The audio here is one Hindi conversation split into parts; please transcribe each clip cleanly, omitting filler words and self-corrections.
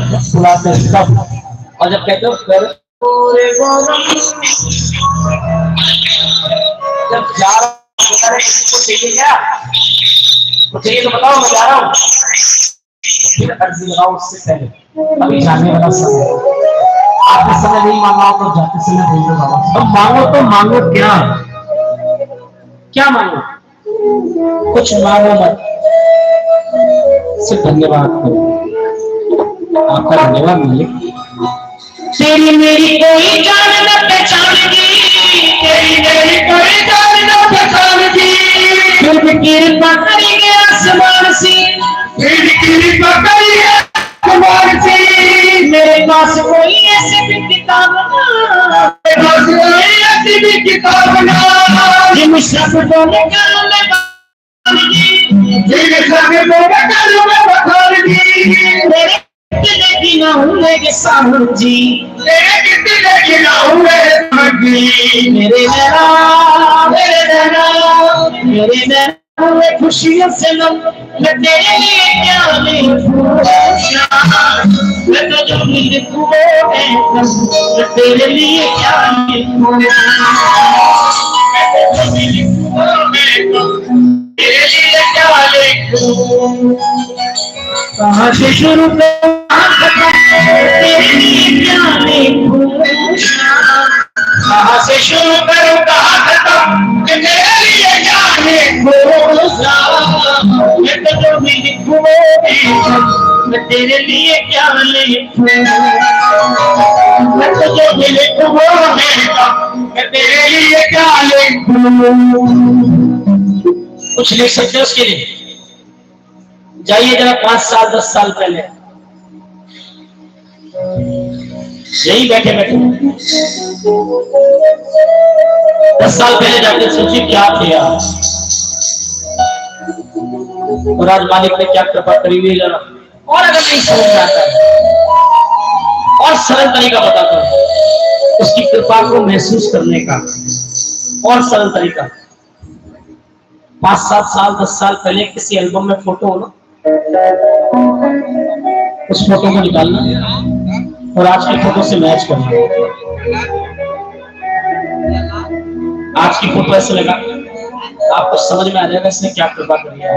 बुलाते हैं तब। और जब कहते हो कर जब जा रहा हूँ किसी को चाहिए क्या तो चाहिए तो बताओ मैं जा रहा हूँ, फिर अर्जी लगाओ उससे पहले। अभी जाने वाला समय, आते समय नहीं मांगा तो जाते समय बोल दो बाबा। अब मांगो तो मांगो क्या, क्या मांगो? कुछ मांगो मत, सिर्फ धन्यवाद करो। आपका धन्यवाद मालिक। तेरी मेरी कोई जान न पहचानगी, तेरी मेरी कोई जान न पहचानगी, फिर भी कृपा करेंगे आसमान से, फिर भी कृपा करेंगे आसमान से। मेरे पास कोई ऐसी भी किताब ना, मेरे पास कोई ऐसी भी किताब ना, जिन शब्दों में कलम में जिन शब्दों में कलम में बखानगी। मेरे लेकिन आऊंगे साहब जी, लेकिन आऊंगे मेरे नैना, मेरे नैना, मेरे नैना में खुशियों से लम, मैं तेरे लिए क्या लिखूं, मैं तो जो लिखूं मैं तेरे लिए क्या लिखूं, मैं तो जो लिखूं तेरे लिए क्या लिखूं। कहाँ से शुरू तेरे लिए क्या लिखूं, कहाँ से शुरू करूं कहाँ खत्म तेरे लिए क्या लिखूं। मैं तो जो भी लिखूं मैं तेरे लिए क्या लिखूं, मैं तो जो भी लिखूं मैं तेरे लिए क्या लिखूं। कुछ लिख सकते हो उसके लिए? जाइए जरा 5 साल 10 साल पहले, यही बैठे बैठे 10 साल पहले जाके सोचिए क्या थे आप, और आज मालिक ने क्या कृपा करी हुई जरा। और अगर नहीं समझ में आता है और सरल तरीका बताता हूं उसकी कृपा को महसूस करने का, और सरल तरीका। 5 7 साल 10 साल पहले किसी एल्बम में फोटो हो ना, उस फोटो को निकालना और आज की फोटो से मैच करना। आज की फोटो ऐसे लगा आपको समझ में आ जाएगा इसने क्या कृपा करी है।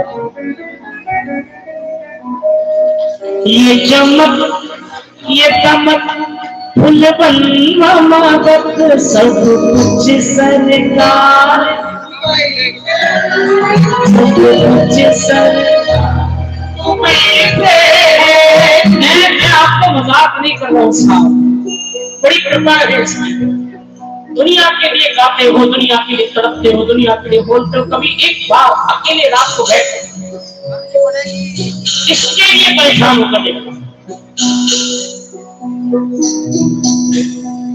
ये चमक ये चमक फूल बनवावत सब कुछ सरकार, सब कुछ सरकार। मैं आपको मजाक नहीं कर रहा हूँ साहब, बड़ी कृपा है इसकी। दुनिया के लिए गाते हो, दुनिया के लिए तड़पते हो, दुनिया के लिए बोलते हो, कभी एक बार अकेले रात को बैठे इसके लिए परेशान होकर देखो।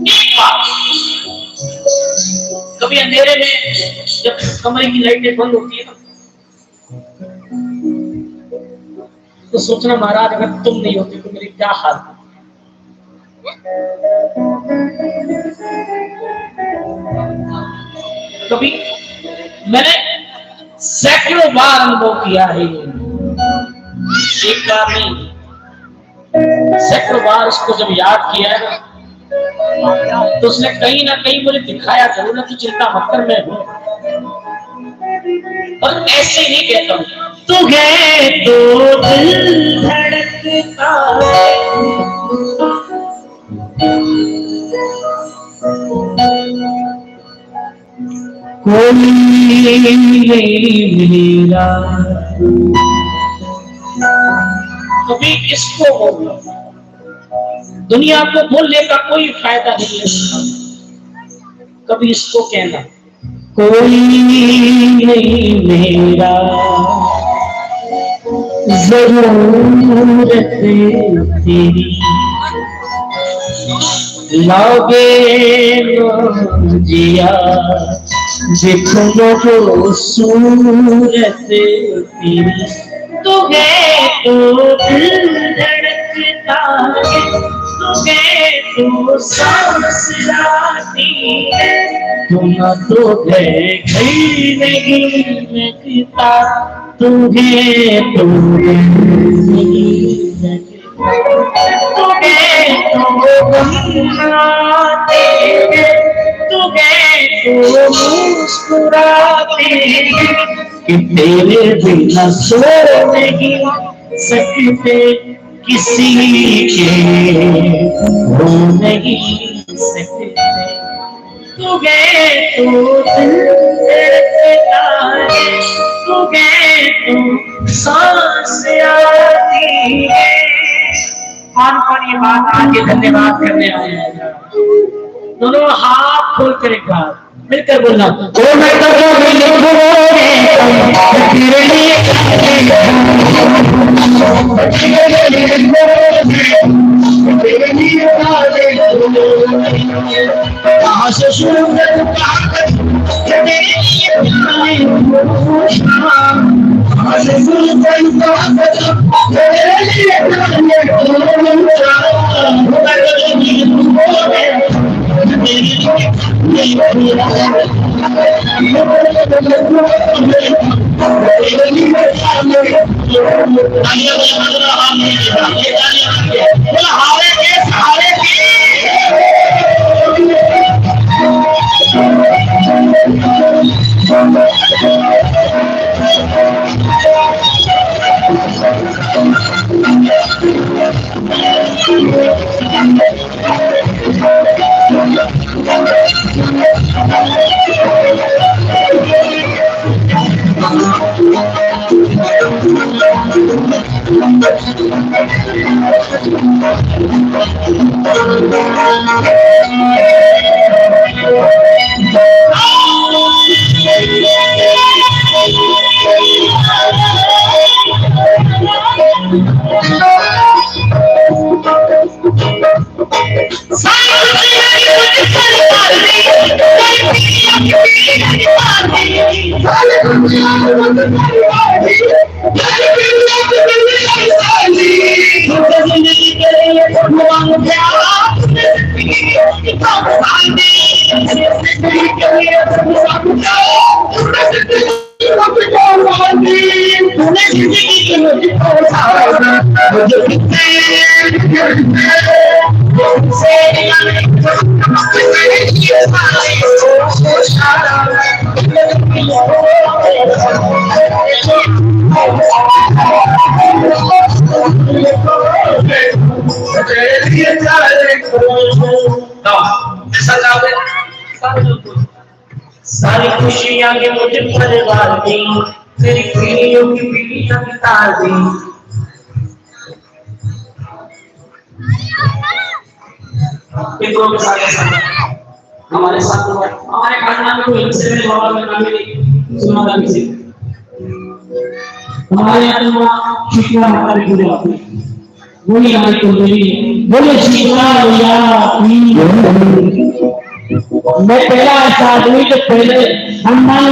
एक बार कभी अंधेरे में जब कमरे की लाइटें बंद होती है ना, तो सोचना महाराज अगर तुम नहीं होते तो मेरी क्या हाल। कभी मैंने सैकड़ों बार अनुभव किया है, एक बार नहीं सैकड़ों बार उसको जब याद किया है ना, तो उसने कहीं ना कहीं मुझे दिखाया जरूर ना, तो चिंता मत कर मैं हूं। और ऐसे ही नहीं कहता हूं तू है तो दिल धड़कता है, कोई मेरा कभी इसको बोलो, दुनिया को बोलने का कोई फायदा नहीं है। कभी इसको कहना कोई नहीं मेरा, जरूरत तेरी लागे जिया देखो सूरत तेरी। तू है तो दिल धड़कता है, तू है तो सांस आती है, तुम तो है कहीं नहीं लगता, तू है तो नहीं लगता, तू तो मुस्कुराते कि तेरे बिना सो नहीं सकते, किसी के रो नहीं सकते। तू गए तो दिल तारे, तू गए तो सांस आती है। कौन ये बात आगे धन्यवाद करने आए हैं? दोनों हाथ खोल कर एक बार मिलकर बोलना, ओ मैं तो तेरे लिए कहाँ से शुरू करूं, कहाँ से शुरू सारी खुशियां के मुझे परिवार दी, तेरी पीढ़ियों की पीढ़ियां बिता दी। हमारे साथ हमारे खानदान में कोई हिस्से में बाबा का नाम नहीं सुना था किसी। हमारे यहाँ शिकवा हमारे पूरे आते वही हमारी कुंडली बोले शिकवा भैया। मैं पहला ऐसा आदमी जो पहले सम्मान